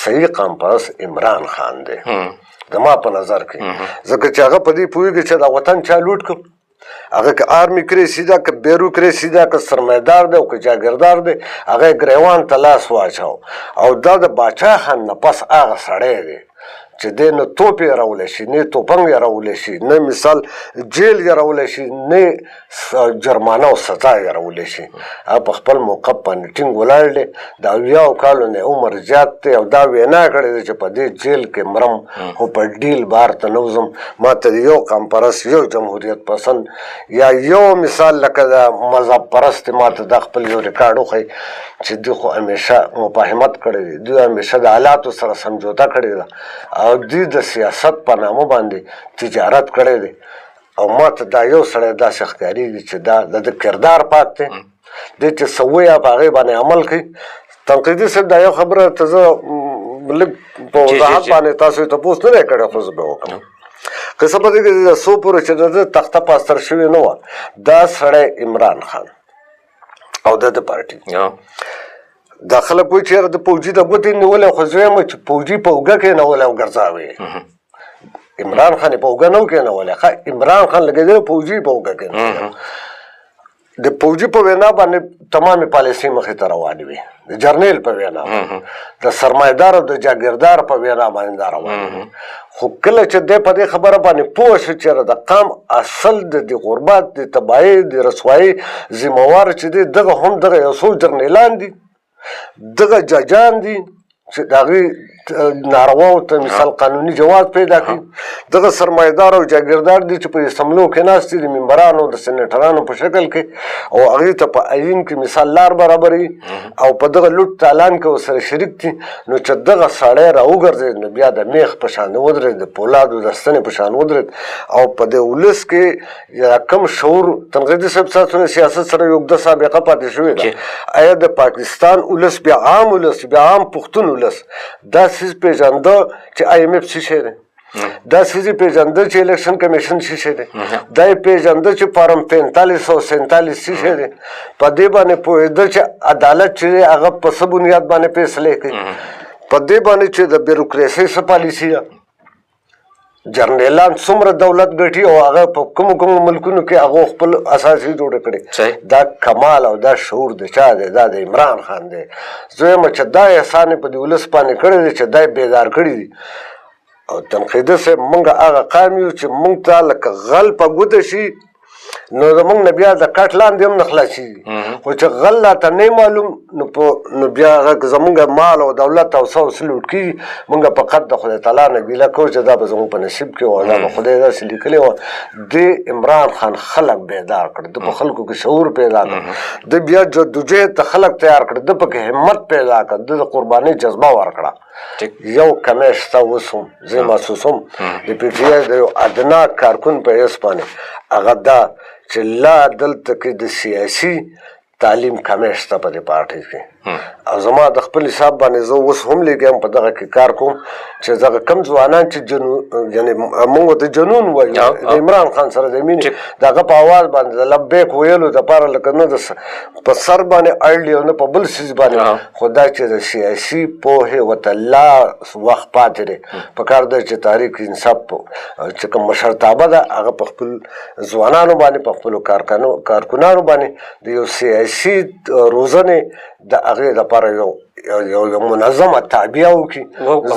صحیح قام پرست عمران خان دی زما په نظر کې ځکه چې هغه په دې پوهېږي چې دا وطن چا لوټ کړ هغه که آرمي کریسي ده که بیروکریسي ده که سرمایدار دی او که جاګیردار دی هغه یې ګریوان ته لاس واچاو او دا د باچا خان نه پس هغه سړی دی چې دی نه توپ یې راولی شي نه توپنګ یې راولی شي نه مثال جیل یې راولی شي نه جرمانه او سزا یې راولی شي هغه په خپل موقف باندې ټینګ ولاړ دی د 70 کالو نه عمر زیات دی او دا وینا کړې ده چې په دې جیل کې مرم خو په ډیل بار ته نه وځم ما ته د یو قام پرست یو جمهوریت پسند یا یو مثال لکه د مذهب پرست ما ته د خپل یو ریکارډ وښیي چې دوی خو همیشه مفاهمت کړی دی دوی همیشه د حالاتو سره سمجوته کړې ده او دوی د سیاست په نامه باندې تجارت کړی دی او ما ته دا یو سړی داسې ښکارېږي چې دا د کردار پاک دی دی چې څه وایي په هغې باندې عمل کوي تنقیدي صاحب دا یو خبره ته زه لږ په وضاحت باندې تاسو ته تپوس نه دی کړی خو زه به وکړم قصه په دې کې د څو پورې چې د ده تخته پاستر شوې نه وه دا سړی عمران خان او د پارټي دا خلک وایي چې یاره د پوجي د ګوتې نیولی خو زه یم چې پوجي په اوږه کېنولی او ګرځاوې عمران خان یې په اوږه نه و کېنولی ښه عمران خان لګېدلی پوجي په اوږه کېنولی د پوجي په وینا باندې تمامې پالیسۍ مخې ته روانې وي د جرنیل په وینا د سرمایدار او د جاګیردار په وینا باندې دا روانې وي خو کله چې دی په دې خبره باندې پوه شو چې د قام اصل د دې غربت د تباهۍ د رسوایۍ ذمهوار چې دی دغه هم دغه یو څو جرنیلان دي دغه ججان دي چې د هغې نارواو ته مثال قانوني جواز پیدا کړي دغه سرمایدار او جاګیردار دي چې په اسمبلو کې ناست دي د ممبرانو د سینیټرانو په شکل کې او هغې ته په عین کې مثال لار برابروي او په دغه لوټ تالان کې ورسره شریک دي نو چې دغه سړی راوګرځېد نو بیا د میخ په شان ودرېد د پولادو د ستنې په شان ودرېد او په دې ولس کې کم شعور تنقیدي صاحب ستاسو سیاست سره یو اوږده سابقه پاتې شوې ده آیا د پاکستان ولس بیا عام ولس بیا عام پښتون ولس دا څیز پیژانده چې آی ایم ایف څه شی دی دا څیز یې پیژانده چې الیکشن کمیشن څه شی دی دا یې پیژانده چې فارم 4547 څه شی دی په دې باندې پوهېده چې عدالت چې هغه په څه بنیاد باندې فیصلې کوي په دې باندې چې د بیروکراسۍ څه پالیسي ده جرنیلان څومره دولت ګټي او هغه په کومو کومو ملکونو کې هغه خپل اساسي جوړه کړي دا کمال او دا شعور د چا دی دا د عمران خان دی زه یم چې دا احسان یې په دې ولس باندې کړی دی چې دا یې بیدار کړي دي او تنقیده صاحب موږ هغه قام یو چې موږ ته لکه غل په ګوته شي نو زموږ نه بیا د کټ لاندې هم نه خلاصېږي خو چې غل راته نه معلوم نو بیا هغه زموږ مال او دولت او څه څه لوټ کېږي موږ فقط د خدای تعالی نه ګیله کوو چې دا به زموږ په نصیب کې وه دا به خدای داسې لیکلی وه د عمران خان خلک بیدار کړ د په خلکو کې شعور پیدا کړ د بیا جدوجهد ته خلک تیار کړ د پکې همت پیدا کړ د قربانۍ جذبه ورکړه یو کمی شته اوس هم زه محسوس هم د پی ټي آی د یو ادنا کارکون په حیث باندې هغه دا چې لا دلته کې د سیاسي تعلیم کمی شته په دې پارټۍ کې او زما د خپل حساب باندې زه اوس هم لګیم په دغه کې کار کوم چې دغه کم ځوانان چې یعنی موږ ته جنون وایو د عمران خان سره د مینې د هغه په اواز باندې د لبیک ویلو دپاره لکه نه د په سر باندې اړلي او نه په بل څیز باندې خو دا چې د سیاسي پوهې ورته لا وخت پاتې دی پکار دی چې تحریک انصاف چې کوم مشرتابه ده هغه په خپل ځوانانو باندې په خپلو کارکنانو باندې د یو سیاسي روزنې د هغې دپاره یو منظمه تعبیه وکړي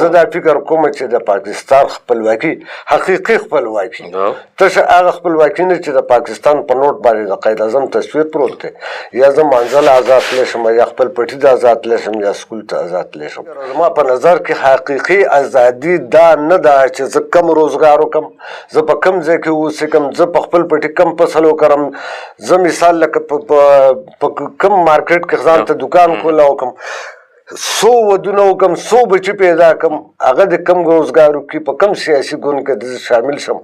زه دا فکر کوم چې د پاکستان خپلواکي حقیقي خپلواکي تشه هغه خپلواکي نه چې د پاکستان په نوټ باندې د قائد اعظم تصویر پروت دی یا زه منزل آزاد تللی شم یا خپل پټي ته آزاد تللی شم یا سکول ته آزاد تللی شم زما په نظر کې حقیقي ازادي دا نه ده چې زه کم روزګار وکړم زه په کم ځای کې اوسېږم زه په خپل پټي کم فصل وکړم زه مثال لکه په کم مارکیټ کې ځان ته دکان کوله وکړم څو ودونه وکړم څو بچي پیدا کړم هغه د کم روزګار وکړي په کم سیاسي ګوند کې شامل شم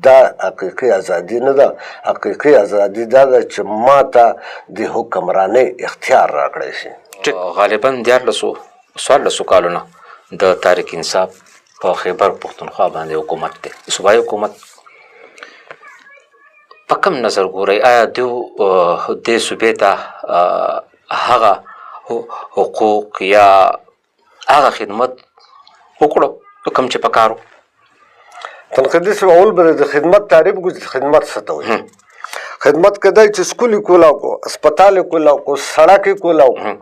دا حقیقي ازادي نه ده حقیقي ازادي دا ده چې ما ته د حکمرانۍ اختیار راکړی شي غالبا 1400 کالونه د تحریک انصاف په خیبر پښتونخوا باندې حکومت دی صوبایي حکومت په کوم نظر ګورئ آیا دوی دې صوبې ته هغه حقوق یا هغه خدمت وکړو کوم چې پکارو. تنقیدي صاحب اول به د خدمت تعریف کوي. خدمت څه ته وایي؟ خدمت کدی چې سکول یې کولاو کو، اسپتال یې کولاو کو، سړک یې کولاو کو.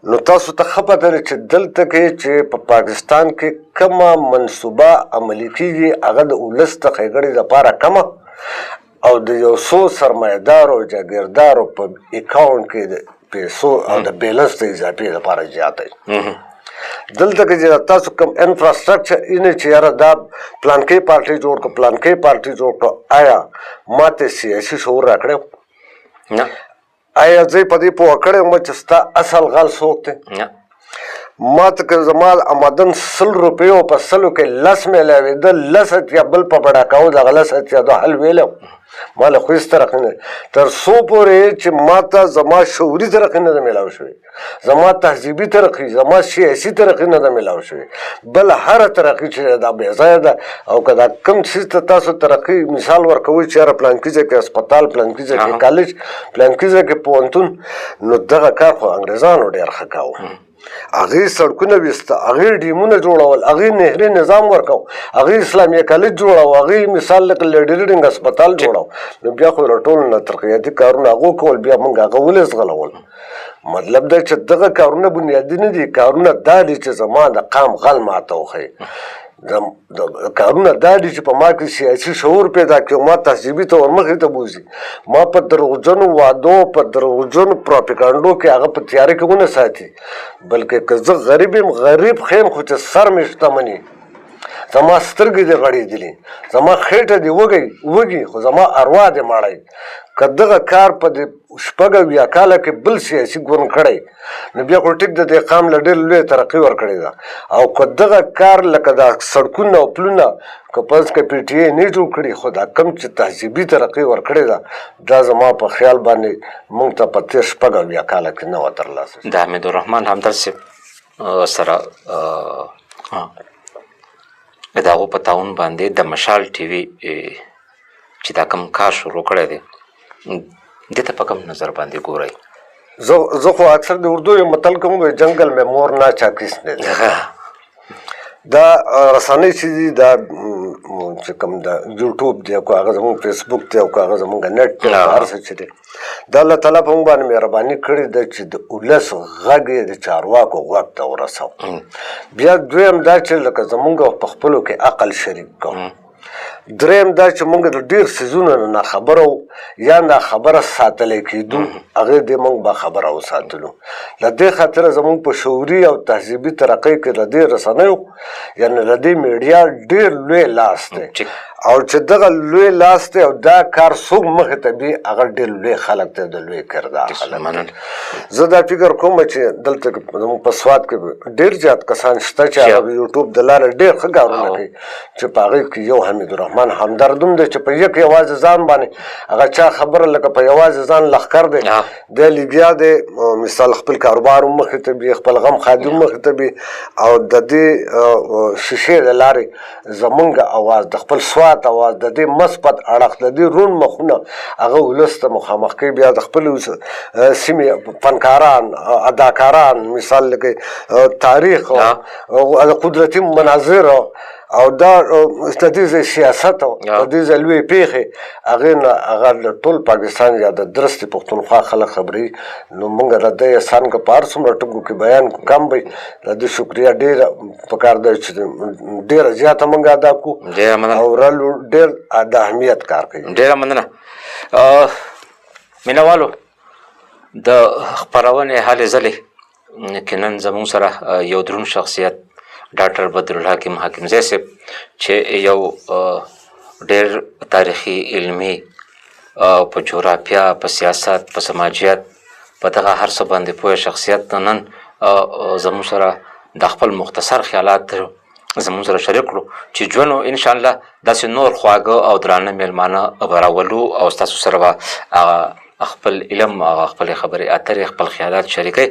نو تاسو ته ښه پته ده چې دلته کې چې په پاکستان کې کومه منصوبه عملي کېږي هغه د ولس د ښېګړې لپاره کمه او د یو څو سرمایهدارو جاګیردارو په اکاونټ کې د پیسو او د بیلنس د اضافې لپاره زیات دی. دلته کې چې تاسو کوم انفراسټرکچر اینه چې یاره دا پلانکې پارټي جوړ کړه پلانکې پارټي جوړ کړه، آیا ما ته سیاسي شعور راکړی؟ نه. آیا زه په دې پوه کړی وم چې ستا اصل غل څوک دی؟ نه. ما ته که زما آمدن 100 روپیو په 100 کې 10 میلاوېده 10 اتیا بل په بډاکاو دغه 10 اتیا د حل ویلو ما له خو هېڅ ترقي نه تر څو پورې چې ما ته زما شعوري ترقي نه ده میلاو شوې، زما تهذیبي ترقي، زما سیاسي ترقي نه ده میلاو شوې. بل هره ترقي چې دا بې ځایه ده. او که دا کوم څیز ته تاسو ترقي مثال ورکوئ چې یاره پلانکي ځای کې اسپتال، پلانکي ځای کې کالج، پلانکي ځای کې پوهنتون، نو دغه کار خو انګریزانو ډېر ښه کاوه. هغې سړکونه ویسته، هغې ډیمونه جوړول، هغې نهري نظام ورکو، هغې اسلامیه کالج جوړو، هغې مثال لکه لیډي ریډینګ اسپتال جوړو. نو بیا خو له ټولو نه ترقیاتي کارونه هغو کول، بیا موږ هغه ولې زغلول. مطلب دا چې دغه کارونه بنیادي نه دي. کارونه دا دي چې زما د قام غل ماته وښیي. کارونه دا دي چې په ما کې سیاسي شعور پیدا کړي، ما تهذیبي طور مخې ته بوځي، ما په دروغجنو وعدو په دروغجنو پروپاګانډو کې هغه په تیارې کې ونه ساتي. بلکې که زه غریب یم، غریب ښیم خو چې سر مې شتمني، زما سترګې دې غړېدلي، زما خېټه دې وږي خو زما اروا دې مړی. که دغه کار په دې 6 کاله کې بل سیاسي ګوند کړی نو بیا خو ټیک د دې قام له ډېر لوی ترقي ورکړې ده. او که دغه کار لکه دا سړکونه او پلونه که پس که پی ټي اې نه جوړ کړي، خو دا کوم چې تهذیبي ترقي ورکړې ده دا زما په خیال باندې موږ ته په تېر 6 کاله کې نه وه ترلاسه شوې. د حمیدالرحمن همدرد صاحب سره د هغو په تعاون باندې د مشال ټي وي چې دا کوم کار شروع کړی دی دې ته په کوم نظر باندې ګورئ؟ زه خو اکثر د اردو یو متل کوم جنگل میں مور نه چاکیس نه دی. دا رسنۍ چې دي دا چې کوم دا یوټیوب دی او که هغه زموږ فیسبوک دی او که هغه زموږ نیټ دی هر څه چې دی دا الله تعالی په موږ باندې مهرباني کړې ده چې د ولس غږ یې د چارواکو غوږ ته ورسوو. بیا دویم دا چې لکه زموږ په خپلو کې عقل شریک کوو. دریم دا چې موږ د ډېر څیزونو نه ناخبره وو یا ناخبره ساتلی کېدو، هغې دې موږ باخبره وساتلو. له دې خاطره زموږ په شعوري او تهذیبي ترقۍ کې له دې رسنیو یعنې له دې میډیا ډېر لوی لاس دی. او چې دغه لوی لاس دی او دا کار څوک مخې ته بي هغه ډېر لوی خلک دی، د لوی کردار خلک. زه دا فکر کوم چې دلته زموږ په سوات کې ډېر زیات کسان شته چې هغه یوټیوب د لارې ډېر ښه کارونه کوي چې په هغې کې یو حمیدالرحمن همدرد هم دی چې په یک یوازې ځان باندې هغه چا خبره لکه په یوازې ځان لښکر دی دی لګیا دی. مثال خپل کاروبار هم مخې ته بي، خپل غم ښادي هم مخې ته بي او د دې شیشې د لارې زمونږ اواز د خپل سوات اواز د دې مثبت اړخ د دې روڼ مخونه هغه ولس ته مخامخ کوي. بیا د خپلو سیمې فنکاران، اداکاران، مثال لکه تاریخ او قدرتي مناظر او دا د دې سیاست او د دې لویې پیښې هغې نه هغه ټول پاکستان یا د درستې پښتونخوا خلک خبري. نو موږ د دې احسان که په هر څومره ټکو کې بیان کم وي د دې شکریه ډېره پکار ده چې ډېره زیاته موږ ادا کړو او رالو ډېر د اهمیت کار کوي. ډېره مننه. مینوالو د خپرونې هلې ځلې کې نن زموږ سره یو دروند شخصیت ډاکټر بدرالحکیم حکیمزی صاحب چې یو ډېر تاریخي علمي په جغرافیه، په سیاست، په سماجیت، په دغه هر څه باندې پوهه شخصیت نن زموږ سره د خپل مختصر خیالات زموږ سره شریک کړو چې ژوند انشاءالله داسې نور خواږه او درانه میلمانه به راولو او ستاسو سره به خپل علم، خپلې خبرې اترې، خپل خیالات شریکوي.